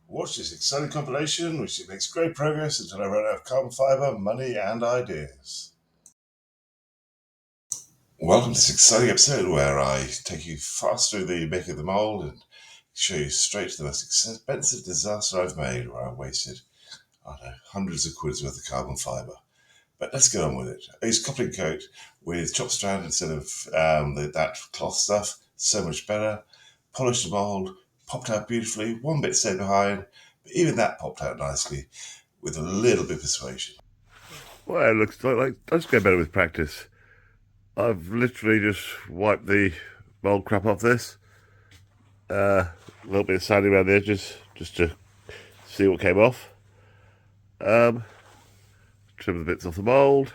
Watch this exciting compilation, which makes great progress until I run out of carbon fibre, money, and ideas. Welcome to this exciting episode where I take you fast through the making of the mould and show you straight to the most expensive disaster I've made, where I wasted, hundreds of quid's worth of carbon fibre. But let's get on with it. I used coupling coat with chopped strand instead of that cloth stuff. So much better. Polished the mould, popped out beautifully. One bit stayed behind, but even that popped out nicely with a little bit of persuasion. Well, it looks like does get better with practice. I've literally just wiped the mould crap off this. A little bit of sanding around the edges just to see what came off. Trim the bits off the mould.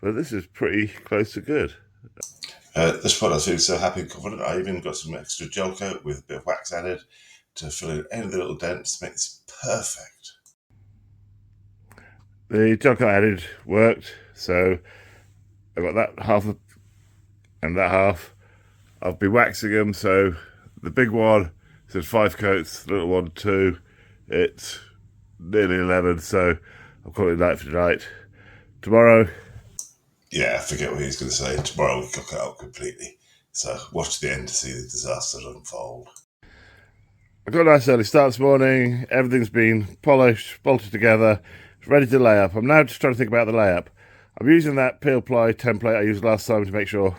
But this is pretty close to good. At this point I was feeling so happy and confident I even got some extra gel coat with a bit of wax added to fill in any of the little dents to make this perfect. The gel coat added worked, so I got that half and that half. I've been waxing them, so the big one says 5 coats, the little one 2. It's nearly 11, so I'll call it night for tonight. Tomorrow, Yeah, forget what he was going to say. Tomorrow we cook it out completely. So watch the end to see the disaster unfold. I got a nice early start this morning. Everything's been polished, bolted together, ready to lay up. I'm now just trying to think about the layup. I'm using that peel ply template I used last time to make sure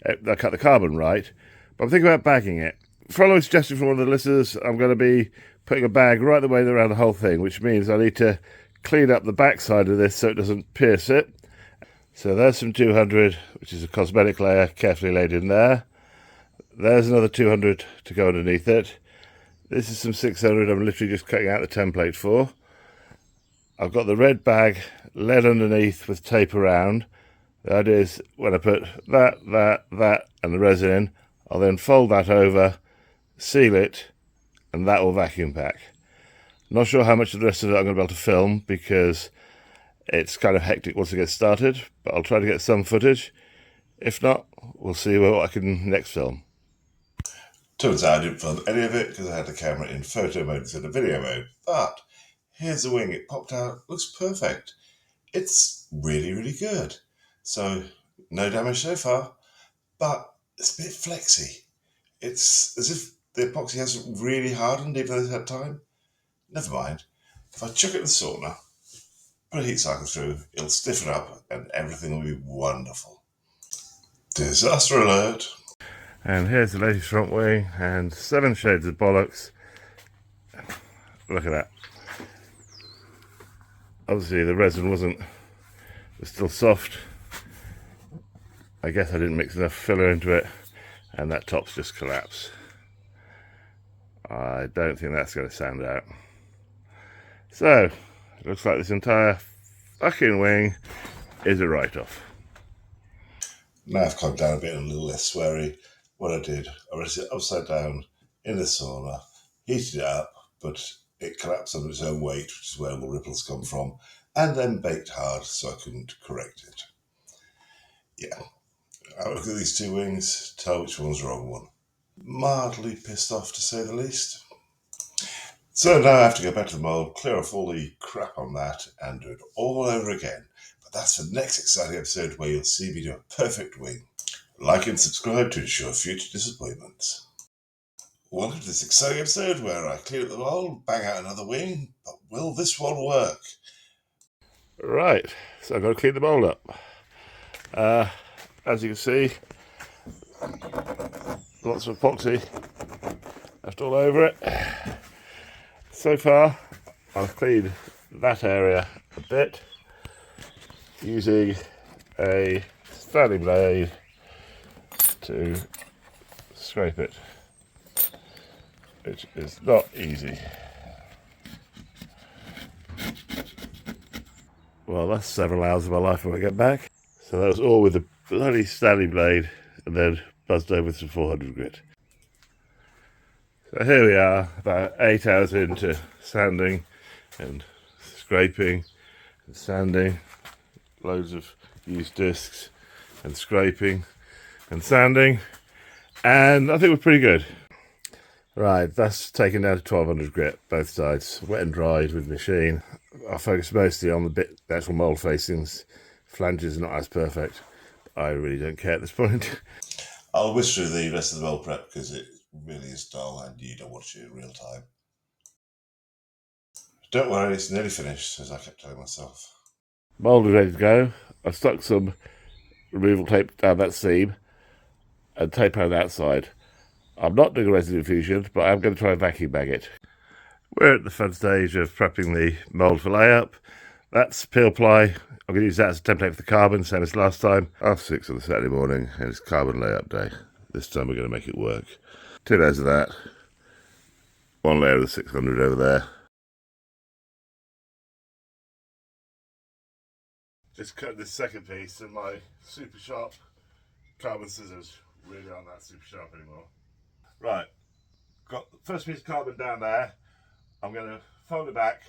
I cut the carbon right. But I'm thinking about bagging it. Following a suggestion from one of the listeners, I'm going to be putting a bag right the way around the whole thing, which means I need to clean up the back side of this so it doesn't pierce it. So there's some 200, which is a cosmetic layer, carefully laid in there. There's another 200 to go underneath it. This is some 600 I'm literally just cutting out the template for. I've got the red bag laid underneath with tape around. The idea is when I put that and the resin in, I'll then fold that over, seal it, and that will vacuum pack. Not sure how much of the rest of it I'm going to be able to film because it's kind of hectic once it gets started, but I'll try to get some footage. If not, we'll see what I can next film. Turns out I didn't film any of it because I had the camera in photo mode instead of video mode. But here's the wing. It popped out. Looks perfect. It's really, really good. So no damage so far, but it's a bit flexy. It's as if the epoxy hasn't really hardened even though it's had time. Never mind. If I chuck it in the sauna, put a heat cycle through, it'll stiffen up and everything will be wonderful. Disaster alert. And here's the latest front wing and 7 shades of bollocks. Look at that. Obviously the resin was still soft. I guess I didn't mix enough filler into it and that top's just collapsed. I don't think that's going to sand out. So, it looks like this entire fucking wing is a write-off. Now I've calmed down a bit and a little less sweary. What I did, I raised it upside down in the sauna, heated it up, but it collapsed under its own weight, which is where all the ripples come from, and then baked hard so I couldn't correct it. Yeah, I look at these 2 wings, tell which one's the wrong one. Mildly pissed off to say the least. So now I have to go back to the mould, clear off all the crap on that, and do it all over again. But that's the next exciting episode where you'll see me do a perfect wing. Like and subscribe to ensure future disappointments. Welcome to this exciting episode where I clear up the mould, bang out another wing, but will this one work? Right, so I've got to clean the mould up. As you can see, lots of epoxy left all over it. So far, I've cleaned that area a bit using a standing blade to scrape it, which is not easy. Well, that's several hours of my life when I get back. So that was all with a bloody standing blade and then buzzed over with some 400 grit. So here we are, about 8 hours into sanding and scraping and sanding, loads of used discs and scraping and sanding, and I think we're pretty good. Right, that's taken down to 1200 grit, both sides, wet and dried with machine. I focus mostly on the actual mould facings. Flanges are not as perfect. I really don't care at this point. I'll whisk through the rest of the mold prep because it really is dull and you don't watch it in real time. Don't worry, it's nearly finished, as I kept telling myself. Mould is ready to go. I've stuck some removal tape down that seam and tape around the outside. I'm not doing a resin infusion, but I'm going to try and vacuum bag it. We're at the fun stage of prepping the mould for layup. That's peel ply. I'm going to use that as a template for the carbon, same as last time. 6:30 on the Saturday morning, and it's carbon layup day. This time we're going to make it work. 2 layers of that. 1 layer of the 600 over there. Just cut this second piece, and my super sharp carbon scissors really aren't that super sharp anymore. Right, got the first piece of carbon down there. I'm going to fold it back,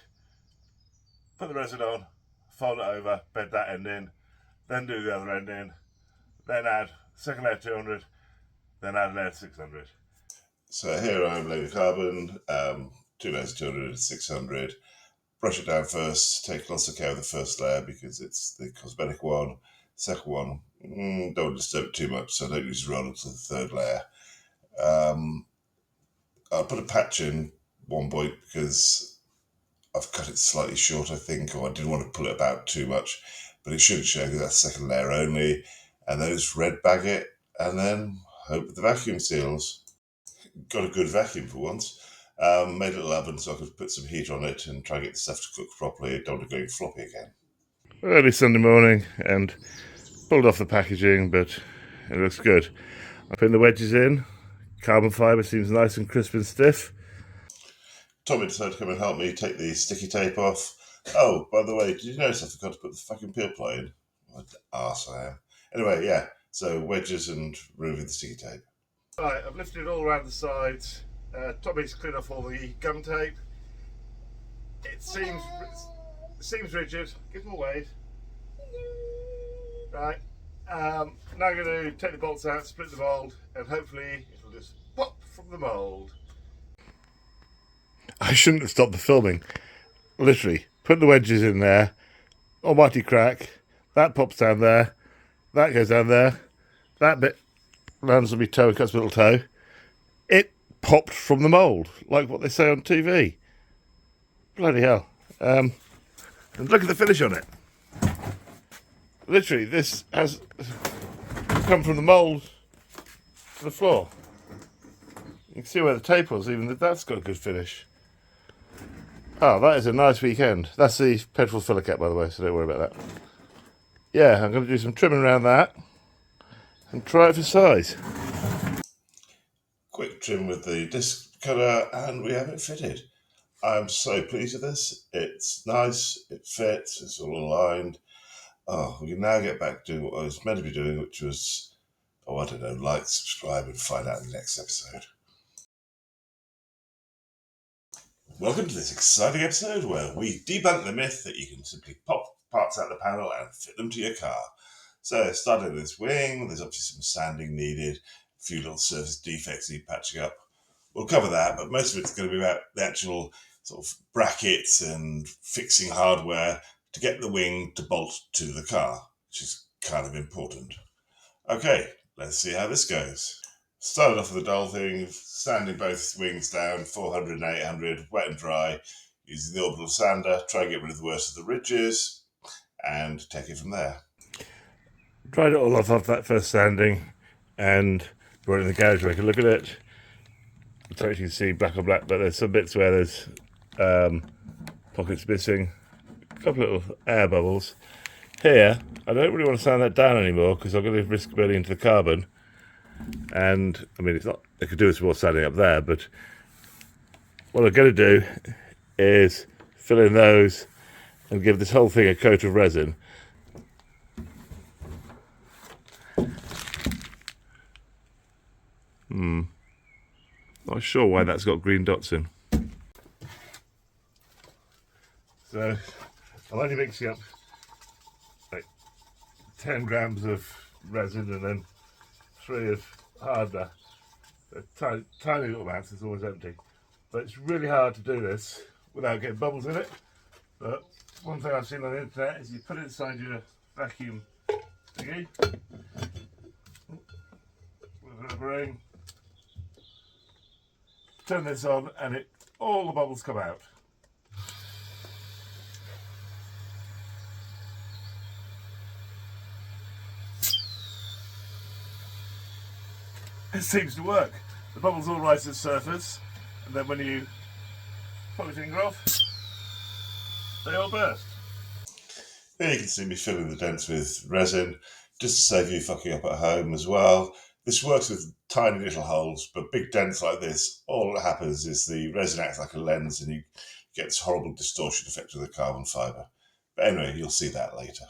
put the resin on, fold it over, bed that end in, then do the other end in, then add second layer 200, then add a layer 600. So here I'm laying the carbon, 2 layers 200 and 600. Brush it down first, take lots of care of the first layer because it's the cosmetic one. Second one, don't disturb it too much, so don't use roller to the third layer. I'll put a patch in one point because I've cut it slightly short, I think, or I didn't want to pull it about too much, but it shouldn't show because that's second layer only. And then just red bag it, and then hope the vacuum seals. Got a good vacuum for once. Made a little oven so I could put some heat on it and try and get the stuff to cook properly. Don't want to go floppy again. Early Sunday morning, and pulled off the packaging, but it looks good. I put the wedges in. Carbon fibre seems nice and crisp and stiff. Tommy decided to come and help me take the sticky tape off. Oh, by the way, did you notice I forgot to put the fucking peel ply in? What an arse I am. Anyway, yeah, so wedges and removing the sticky tape. Right, I've lifted it all around the sides. Tommy's cleaned off all the gum tape. It seems rigid. Give more weight. Right. Now I'm going to take the bolts out, split the mould, and hopefully it'll just pop from the mould. I shouldn't have stopped the filming. Literally, put the wedges in there. Almighty crack. That pops down there. That goes down there. That bit lands on my toe and cuts my little toe. It popped from the mould, like what they say on TV. Bloody hell. And look at the finish on it. Literally, this has come from the mould to the floor. You can see where the tape was, even that's got a good finish. Oh, that is a nice weekend. That's the petrol filler cap, by the way, so don't worry about that. Yeah, I'm going to do some trimming around that and try it for size. Quick trim with the disc cutter and we have it fitted. I'm so pleased with this. It's nice, it fits, it's all aligned. Oh, we can now get back to what I was meant to be doing, which was, oh, I don't know, like, subscribe and find out in the next episode. Welcome to this exciting episode where we debunk the myth that you can simply pop parts out of the panel and fit them to your car. So, starting with this wing, there's obviously some sanding needed, a few little surface defects need patching up. We'll cover that, but most of it's going to be about the actual sort of brackets and fixing hardware to get the wing to bolt to the car, which is kind of important. Okay, let's see how this goes. Started off with the dull thing, sanding both wings down, 400 and 800, wet and dry, using the orbital sander, try and get rid of the worst of the ridges, and take it from there. Dried it all off that first sanding and brought it in the garage where I could look at it. So you can see black on black, but there's some bits where there's pockets missing, a couple of little air bubbles. Here, I don't really want to sand that down anymore because I'm going to risk burning into the carbon. And I mean, it's not, I could do some more sanding up there, but what I'm going to do is fill in those and give this whole thing a coat of resin. Not sure why that's got green dots in. So I'm only mixing up like 10 grams of resin and then 3 of hardener. a tiny little amount, it's always empty. But it's really hard to do this without getting bubbles in it. But one thing I've seen on the internet is you put it inside your vacuum thingy with a ring, turn this on, and all the bubbles come out. It seems to work. The bubbles all rise to the surface, and then when you pull your finger off, they all burst. Here you can see me filling the dents with resin, just to save you fucking up at home as well. This works with tiny little holes, but big dents like this, all that happens is the resin acts like a lens and you get this horrible distortion effect of the carbon fibre. But anyway, you'll see that later.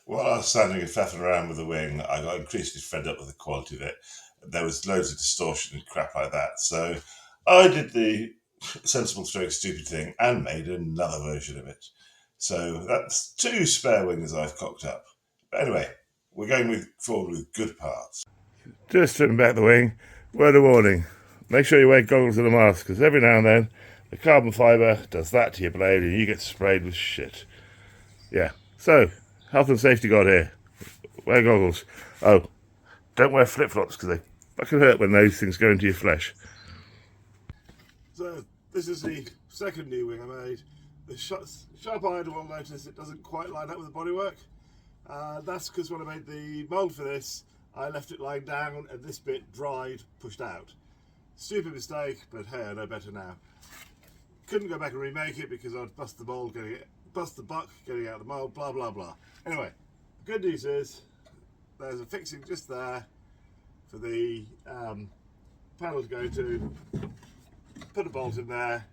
While I was standing and faffing around with the wing, I got increasingly fed up with the quality of it. There was loads of distortion and crap like that. So I did the sensible stroke stupid thing and made another version of it. So that's 2 spare wings I've cocked up. But anyway, we're going forward with good parts. Just stripping back the wing, word of warning. Make sure you wear goggles and a mask, because every now and then the carbon fibre does that to your blade and you get sprayed with shit. Yeah, so health and safety guard here. Wear goggles. Oh, don't wear flip-flops because they fucking hurt when those things go into your flesh. So this is the second new wing I made. The sharp-eyed will notice it doesn't quite line up with the bodywork. That's because when I made the mould for this, I left it lying down and this bit dried, pushed out. Stupid mistake, but hey, I know better now. Couldn't go back and remake it because I'd bust the buck getting out of the mould, blah blah blah. Anyway, the good news is there's a fixing just there for the panel to go to. Put a bolt in there,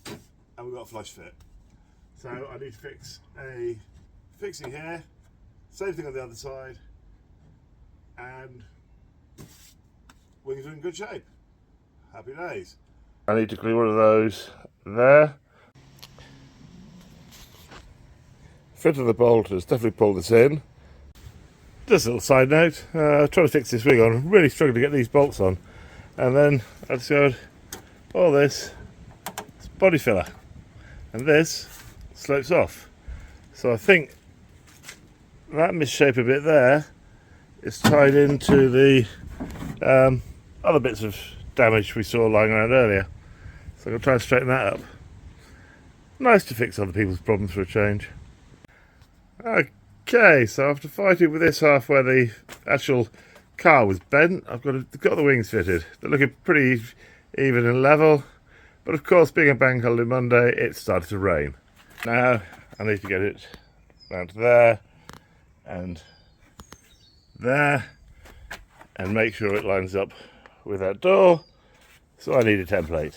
and we've got a flush fit. So I need to fix a fixing here, same thing on the other side, and wings are in good shape. Happy days. I need to glue one of those there. Fit of the bolt has definitely pulled this in. Just a little side note, trying to fix this wing on, I'm really struggling to get these bolts on. And then I discovered all this is body filler. And this slopes off. So I think that misshape a bit there is tied into the other bits of damage we saw lying around earlier. So I'm going to try and straighten that up. Nice to fix other people's problems for a change. Okay, so after fighting with this half where the actual car was bent, I've got the wings fitted. They're looking pretty even and level. But of course, being a bank holiday Monday, it started to rain. Now I need to get it down to there and make sure it lines up with that door. So I need a template.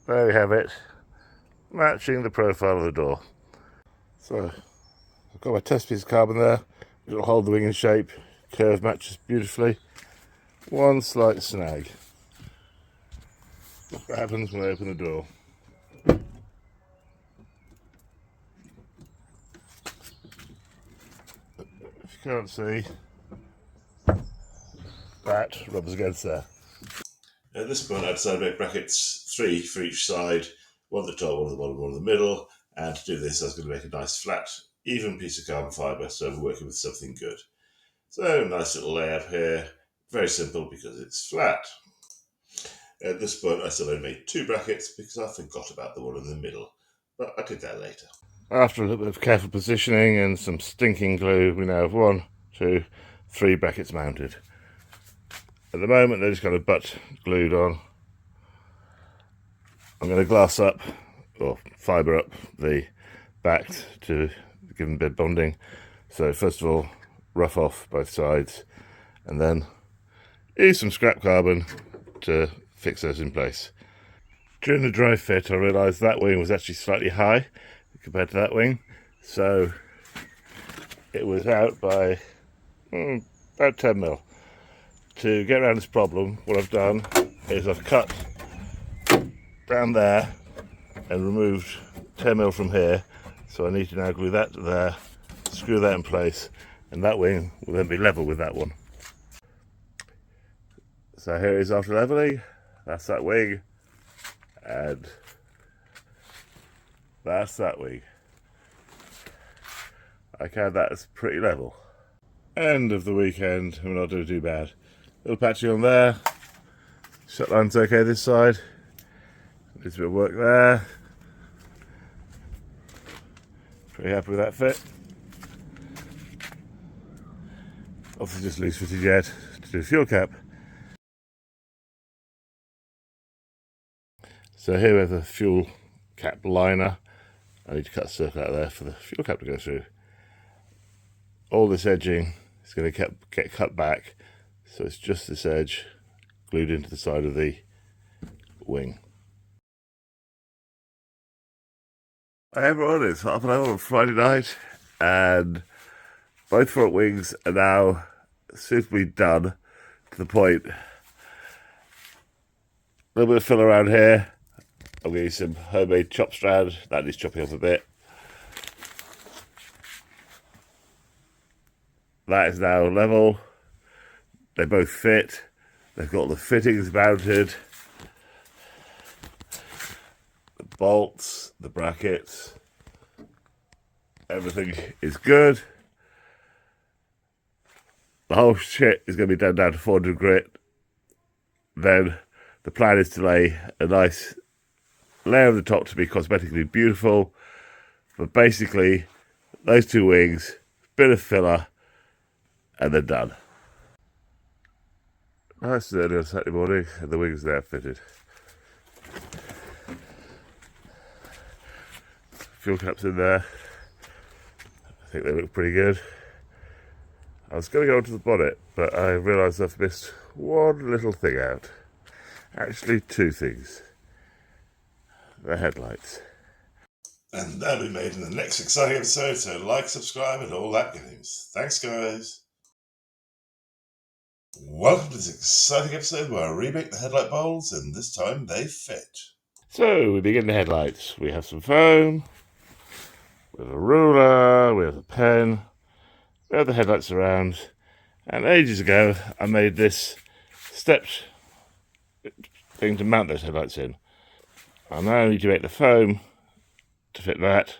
There we have it, matching the profile of the door. So I've got my test piece of carbon there. It'll hold the wing in shape. Curve matches beautifully. One slight snag. Look what happens when I open the door. If you can't see, that rubs against there. At this point, I decided to make brackets 3 for each side, one at the top, one at the bottom, one in the middle. And to do this, I was going to make a nice flat, even piece of carbon fibre, so we're working with something good. So, nice little layup here. Very simple because it's flat. At this point, I still only made 2 brackets because I forgot about the one in the middle. But I did that later. After a little bit of careful positioning and some stinking glue, we now have 1, 2, 3 brackets mounted. At the moment, they're just got a butt glued on. I'm going to glass up, or fibre up, the backs to give them a bit of bonding. So first of all, rough off both sides, and then use some scrap carbon to fix those in place. During the dry fit, I realised that wing was actually slightly high compared to that wing, so it was out by about 10 mil. To get around this problem, what I've done is I've cut down there and removed 10 mil from here, So I need to now glue that to there, screw that in place, and that wing will then be level with that one. So here it is after leveling. That's that wing, and that's that wing. Okay, that's pretty level. End of the weekend, we're not doing too bad. Little patchy on there. Shut line's okay this side. Needs a bit of work there. Pretty happy with that fit. Obviously just loose fitted yet to do fuel cap. So here we have the fuel cap liner. I need to cut a circle out there for the fuel cap to go through. All this edging is going to get cut back, so it's just this edge glued into the side of the wing. Hey everyone, it's 11:30 on Friday night, and both front wings are now suitably done to the point. A little bit of fill around here. I'm going to use some homemade chop strand. That needs chopping up a bit. That is now level. They both fit. They've got the fittings mounted. The bolts, the brackets. Everything is good. The whole shit is going to be done down to 400 grit. Then the plan is to lay a nice layer of the top to be cosmetically beautiful. But basically, those two wings, bit of filler, and they're done. Nice and early on Saturday morning, and the wings are now fitted. Fuel caps in there. I think they look pretty good. I was going to go onto the bonnet, but I realised I've missed one little thing out. Actually, two things. The headlights. And that'll be made in the next exciting episode, so like, subscribe, and all that goodness. Thanks, guys. Welcome to this exciting episode where I remake the headlight bowls, and this time they fit. So, we begin the headlights. We have some foam, we have a ruler, we have a pen, we have the headlights around, and ages ago I made this stepped thing to mount those headlights in. I now need to make the foam to fit that,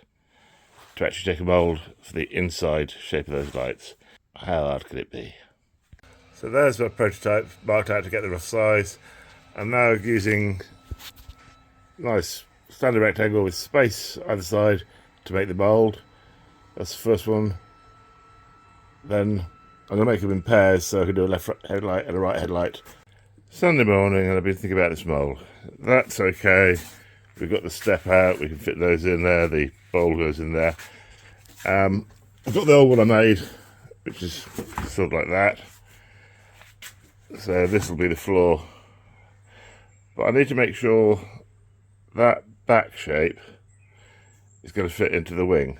to actually take a mould for the inside shape of those lights. How hard could it be? So there's my prototype marked out to get the rough size. I'm now using nice standard rectangle with space either side to make the mould. That's the first one. Then I'm going to make them in pairs so I can do a left headlight and a right headlight. Sunday morning, and I've been thinking about this mould. That's okay. We've got the step out, we can fit those in there, the bowl goes in there. I've got the old one I made, which is sort of like that. So this will be the floor. But I need to make sure that back shape is going to fit into the wing.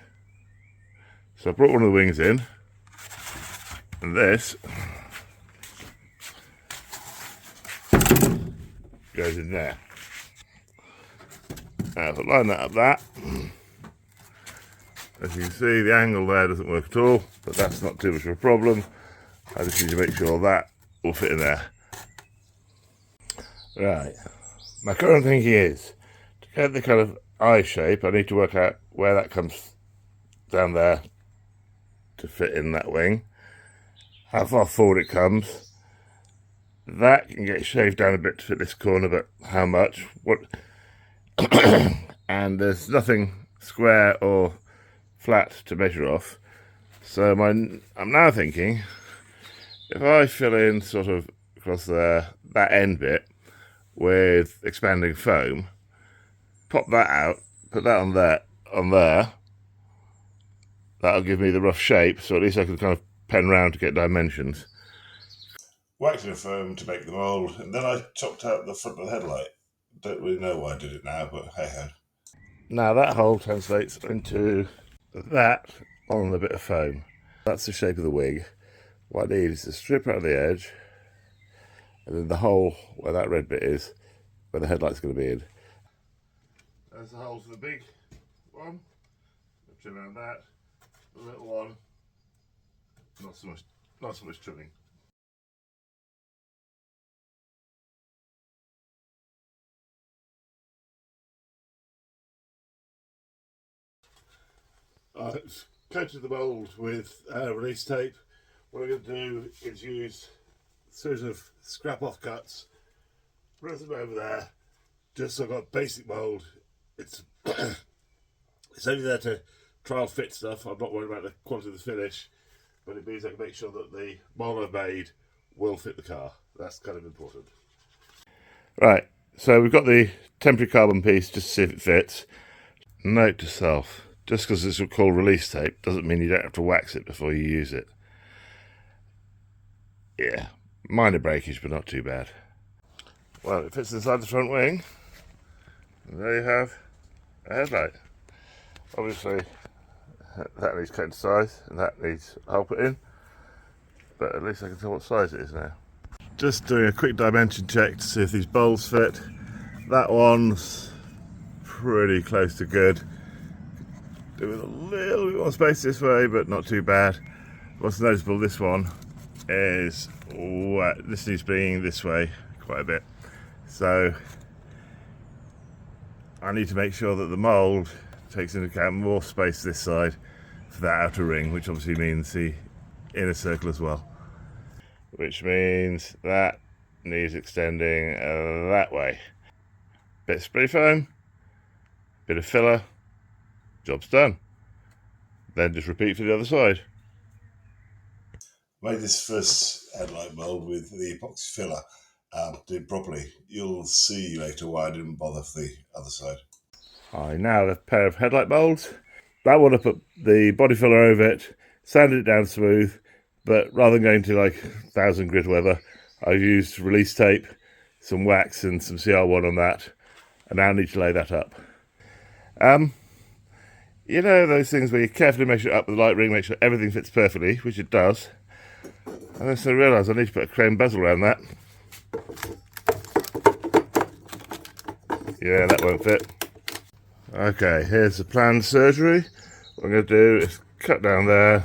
So I brought one of the wings in, and this goes in there. Now if I line that up that, as you can see the angle there doesn't work at all, but that's not too much of a problem. I just need to make sure that will fit in there. Right, my current thinking is, to get the kind of eye shape, I need to work out where that comes down there to fit in that wing, how far forward it comes. That can get shaved down a bit to fit this corner, but how much? What? And there's nothing square or flat to measure off. So I'm now thinking, if I fill in sort of across there, that end bit with expanding foam, pop that out, put that on there, that'll give me the rough shape, so at least I can kind of pen round to get dimensions. Whacked in a foam to make the mould, and then I chopped out the front of the headlight. Don't really know why I did it now, but hey ho. Now that hole translates into that on a bit of foam. That's the shape of the wing. What I need is to strip out the edge, and then the hole where that red bit is, where the headlight's going to be in. There's the hole for the big one. trim around that. The little one, not so much trimming. I've coated the mould with release tape. What I'm going to do is use a series of scrap off cuts, run them over there, just so I've got basic mould. It's it's only there to trial fit stuff. I'm not worried about the quality of the finish, but it means I can make sure that the mould I've made will fit the car. That's kind of important. Right, so we've got the temporary carbon piece just to see if it fits. Note to self, just because it's called release tape doesn't mean you don't have to wax it before you use it. Yeah, minor breakage, but not too bad. Well, it fits inside the front wing. And there you have a headlight. Obviously, that needs cut to size, and that needs hole put in. But at least I can tell what size it is now. Just doing a quick dimension check to see if these bolts fit. That one's pretty close to good. Do with a little bit more space this way, but not too bad. What's noticeable, this one is this needs being this way quite a bit. So I need to make sure that the mould takes into account more space this side for that outer ring, which obviously means the inner circle as well. Which means that needs extending that way. Bit of spray foam, bit of filler, job's done. Then just repeat for the other side. Made this first headlight mould with the epoxy filler. Did properly. You'll see later why I didn't bother for the other side. I now have a pair of headlight molds. That one I put the body filler over it, sanded it down smooth, but rather than going to like 1000 grit or whatever, I've used release tape, some wax and some CR1 on that, and now I need to lay that up. You know those things where you carefully measure it up with the light ring, make sure everything fits perfectly, which it does. And then I realise I need to put a chrome bezel around that. Yeah, that won't fit. Okay, here's the planned surgery. What I'm going to do is cut down there,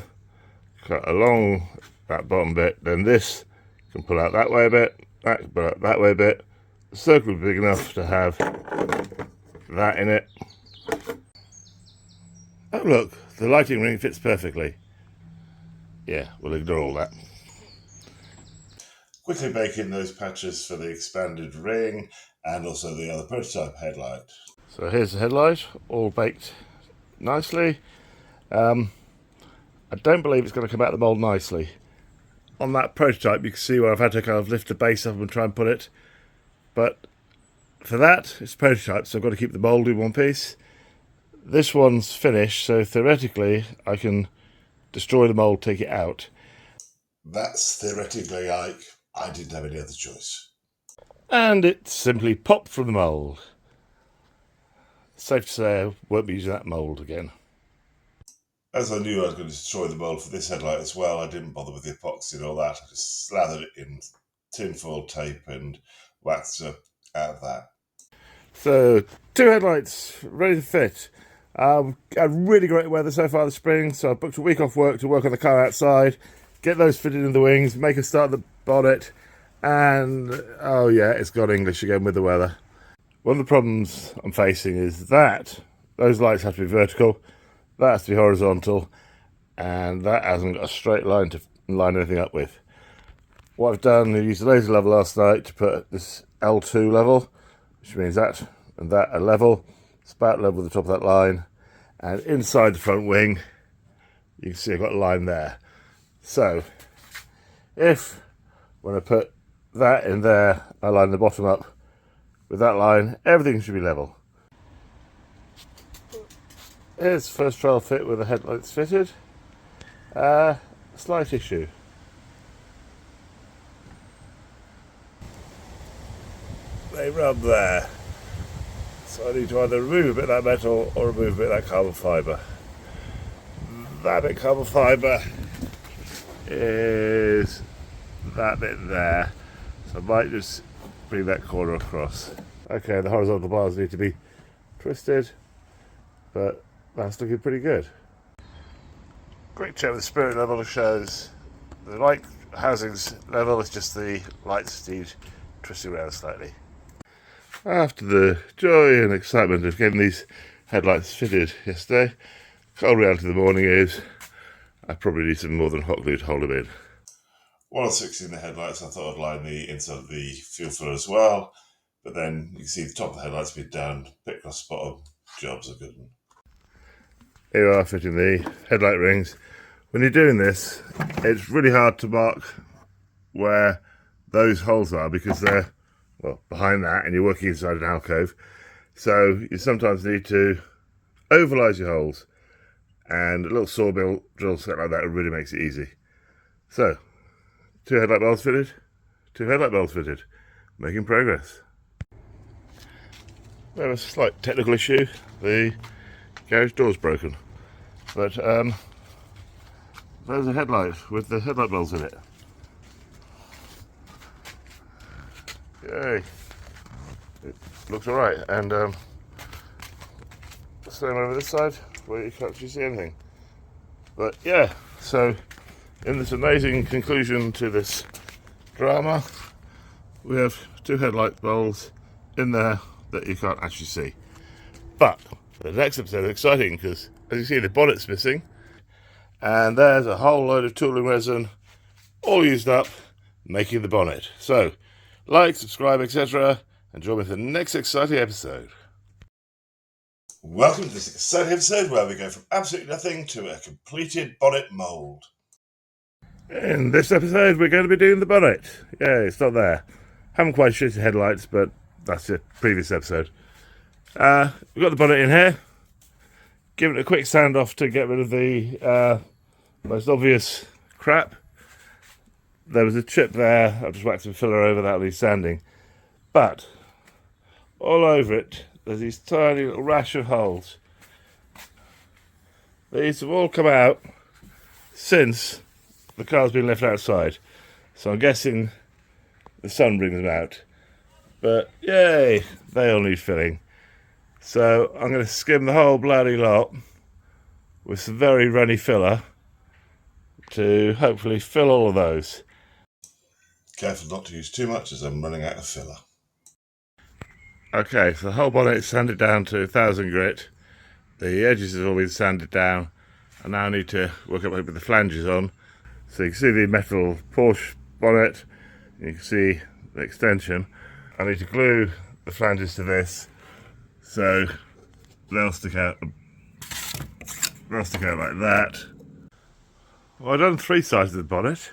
cut along that bottom bit, then this can pull out that way a bit, that can pull out that way a bit. The circle will be big enough to have that in it. Oh look, the lighting ring fits perfectly. Yeah, we'll ignore all that. Quickly baking those patches for the expanded ring and also the other prototype headlight. So here's the headlight, all baked nicely. I don't believe it's going to come out of the mould nicely. On that prototype you can see where I've had to kind of lift the base up and try and put it. But for that, it's a prototype, so I've got to keep the mould in one piece. This one's finished, so theoretically I can destroy the mould, take it out. That's theoretically like I didn't have any other choice. And it simply popped from the mould. Safe to say I won't be using that mould again. As I knew I was going to destroy the mould for this headlight as well, I didn't bother with the epoxy and all that. I just slathered it in tinfoil tape and waxed up out of that. So, 2 headlights ready to fit. Had really great weather so far this spring, so I booked a week off work to work on the car outside, get those fitted in the wings, make a start at the bonnet, and oh yeah, it's got English again with the weather. One of the problems I'm facing is that those lights have to be vertical, that has to be horizontal, and that hasn't got a straight line to line anything up with. What I've done is used the laser level last night to put this L2 level, which means that and that are level. It's about level with the top of that line, and inside the front wing you can see I've got a line there. So if when I put that in there I line the bottom up with that line, everything should be level. Here's the first trial fit with the headlights fitted. Slight issue. They rub there. So I need to either remove a bit of that metal or remove a bit of that carbon fibre. That bit carbon fibre is that bit there. So I might just bring that corner across. Okay, the horizontal bars need to be twisted, but that's looking pretty good. Quick check with the spirit level shows the light housings level is just the lights need twisting around slightly. After the joy and excitement of getting these headlights fitted yesterday, cold reality of the morning is I probably need some more than hot glue to hold them in. While I was fixing the headlights, I thought I'd line the inside of the fuel filler as well, but then you can see the top of the headlights be down, pick across the bottom. Job's a good one. Here we are fitting the headlight rings. When you're doing this, it's really hard to mark where those holes are because they're, well, behind that and you're working inside an alcove. So you sometimes need to ovalize your holes, and a little saw drill set like that really makes it easy. So, 2 headlight bulbs fitted, 2 headlight bulbs fitted, making progress. We have a slight technical issue, the garage door's broken, but there's a headlight with the headlight bulbs in it. Yay, it looks alright, and same over this side where you can't actually see anything. But yeah, so in this amazing conclusion to this drama, we have 2 headlight bulbs in there that you can't actually see. But the next episode is exciting because, as you see, the bonnet's missing, and there's a whole load of tooling resin all used up making the bonnet. So, like, subscribe, etc., and join me for the next exciting episode. Welcome to this exciting episode where we go from absolutely nothing to a completed bonnet mould. In this episode, we're going to be doing the bonnet. Yeah, it's not there. Haven't quite shit the headlights, but that's the previous episode. We've got the bonnet in here. Give it a quick sand off to get rid of the most obvious crap. There was a chip there. I've just whacked some filler over that with sanding. But all over it, there's these tiny little rash of holes. These have all come out since the car's been left outside. So I'm guessing the sun brings them out. But yay, they all need filling. So I'm going to skim the whole bloody lot with some very runny filler to hopefully fill all of those. Careful not to use too much as I'm running out of filler. Okay, so the whole bonnet is sanded down to 1000 grit. The edges have all been sanded down. I now need to work up with the flanges on. So you can see the metal Porsche bonnet. You can see the extension. I need to glue the flanges to this so they'll stick out. They'll stick out like that. Well, I've done 3 sides of the bonnet,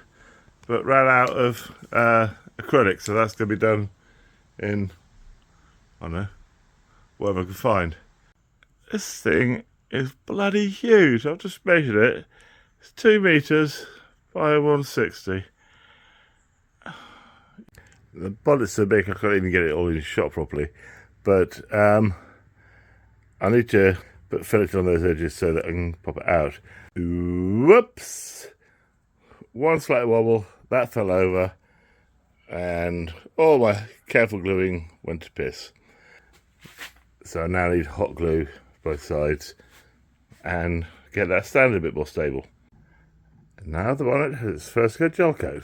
but ran out of acrylic, so that's going to be done in, I don't know, whatever I can find. This thing is bloody huge. I've just measured it. It's 2 meters by 160. The bonnet's so big I can't even get it all in shot properly, but I need to put fillet on those edges so that I can pop it out. Whoops! One slight wobble, that fell over, and all my careful gluing went to piss. So I now need hot glue both sides and get that stand a bit more stable. And now the bonnet has its first good gel coat.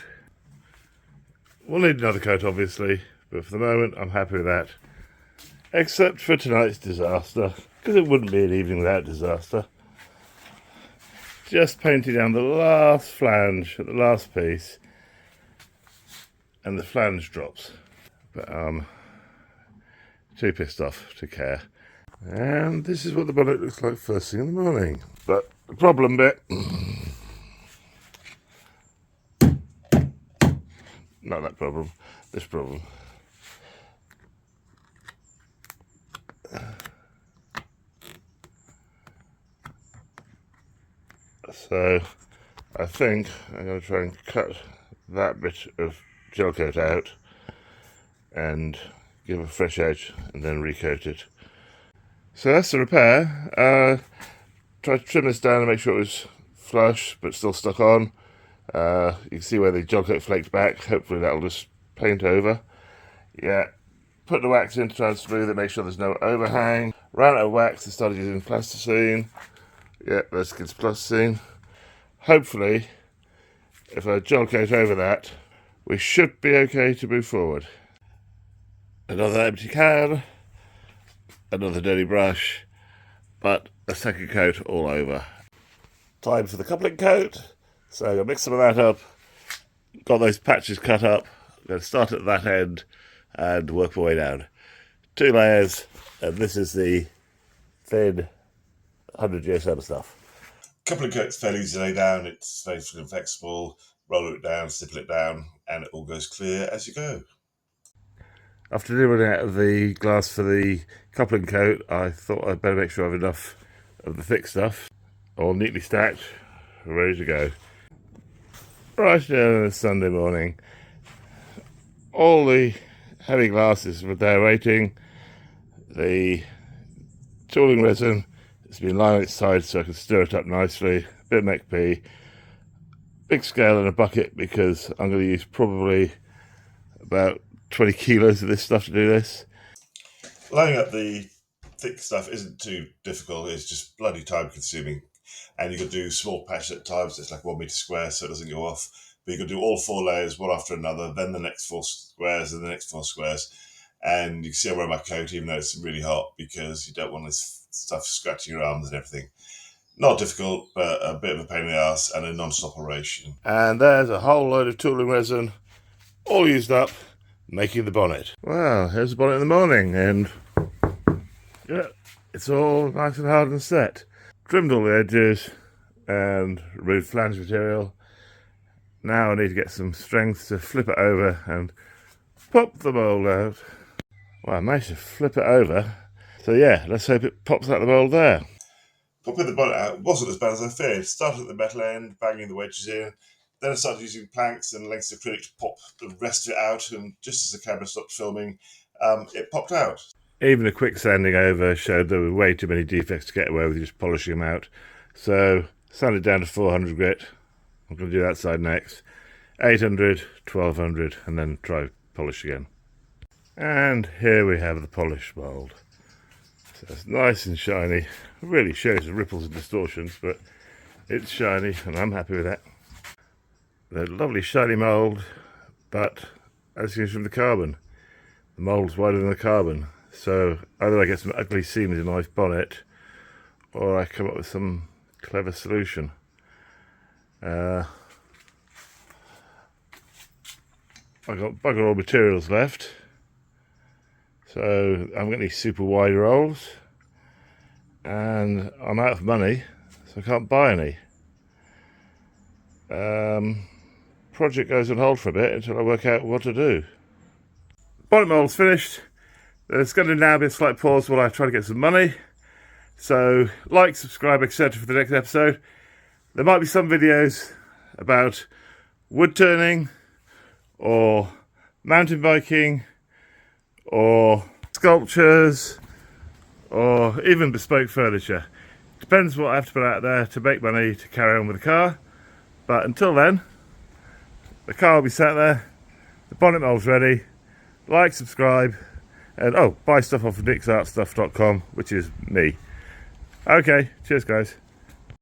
We'll need another coat obviously, but for the moment I'm happy with that. Except for tonight's disaster, because it wouldn't be an evening without disaster. Just painting down the last flange at the last piece, and the flange drops. But too pissed off to care. And this is what the bonnet looks like first thing in the morning. But the problem bit, not that problem, this problem. So I think I'm going to try and cut that bit of gel coat out and give a fresh edge and then recoat it. So that's the repair. Try to trim this down and make sure it was flush but still stuck on. You can see where the gel coat flaked back. Hopefully that'll just paint over. Yeah, put the wax in to try and smooth it, make sure there's no overhang. Ran out of wax and started using plasticine. Yeah, let's get plasticine. hopefully, if I gel coat over that, we should be okay to move forward. Another empty can, another dirty brush, but a second coat all over. Time for the coupling coat. So I'm going to mix some of that up. Got those patches cut up. I'm going to start at that end and work my way down. 2 layers, and this is the thin 100 GSM stuff. Couple of coats fairly easy to lay down. It's very flexible. Roll it down, stipple it down, and it all goes clear as you go. After running out of the glass for the coupling coat, I thought I'd better make sure I have enough of the thick stuff, all neatly stacked, ready to go. Right down on a Sunday morning, all the heavy glasses were there waiting. The tooling resin has been lying on its side so I can stir it up nicely. A bit of McP, big scale and a bucket because I'm going to use probably about 20 kilos of this stuff to do this. Lining up the thick stuff isn't too difficult. It's just bloody time consuming, and you can do small patches at times. It's like 1 meter square, so it doesn't go off. But you can do all 4 layers one after another, then the next 4 squares, and the next 4 squares. And you can see I'm wearing my coat, even though it's really hot, because you don't want this stuff scratching your arms and everything. Not difficult, but a bit of a pain in the ass and a non-stop operation. And there's a whole load of tooling resin, all used up, making the bonnet. Well, here's the bonnet in the morning, and yeah, it's all nice and hard and set. Trimmed all the edges and removed flange material. Now I need to get some strength to flip it over and pop the mould out. Well, I managed to flip it over. So yeah, let's hope it pops out the mould there. Popping the bonnet out wasn't as bad as I feared. Started at the metal end, banging the wedges in. Then I started using planks and lengths of acrylic to pop the rest of it out, and just as the camera stopped filming, it popped out. Even a quick sanding over showed there were way too many defects to get away with just polishing them out. So, sanded down to 400 grit. I'm going to do that side next. 800, 1200, and then try polish again. And here we have the polished mould. So it's nice and shiny. It really shows the ripples and distortions, but it's shiny and I'm happy with that. The lovely shiny mould, but as you can see from the carbon, the mould's wider than the carbon. So either I get some ugly seams in my bonnet, or I come up with some clever solution. I've got bugger all materials left, so I'm getting these super wide rolls, and I'm out of money, so I can't buy any. Project goes on hold for a bit until I work out what to do. Bonnet mould's finished. There's going to now be a slight pause while I try to get some money. So like, subscribe, etc. for the next episode. There might be some videos about wood turning, or mountain biking, or sculptures, or even bespoke furniture. Depends what I have to put out there to make money to carry on with the car. But until then, the car will be sat there, the bonnet mould's ready. Like, subscribe, and buy stuff off of nicksartstuff.com, which is me. Okay, cheers guys.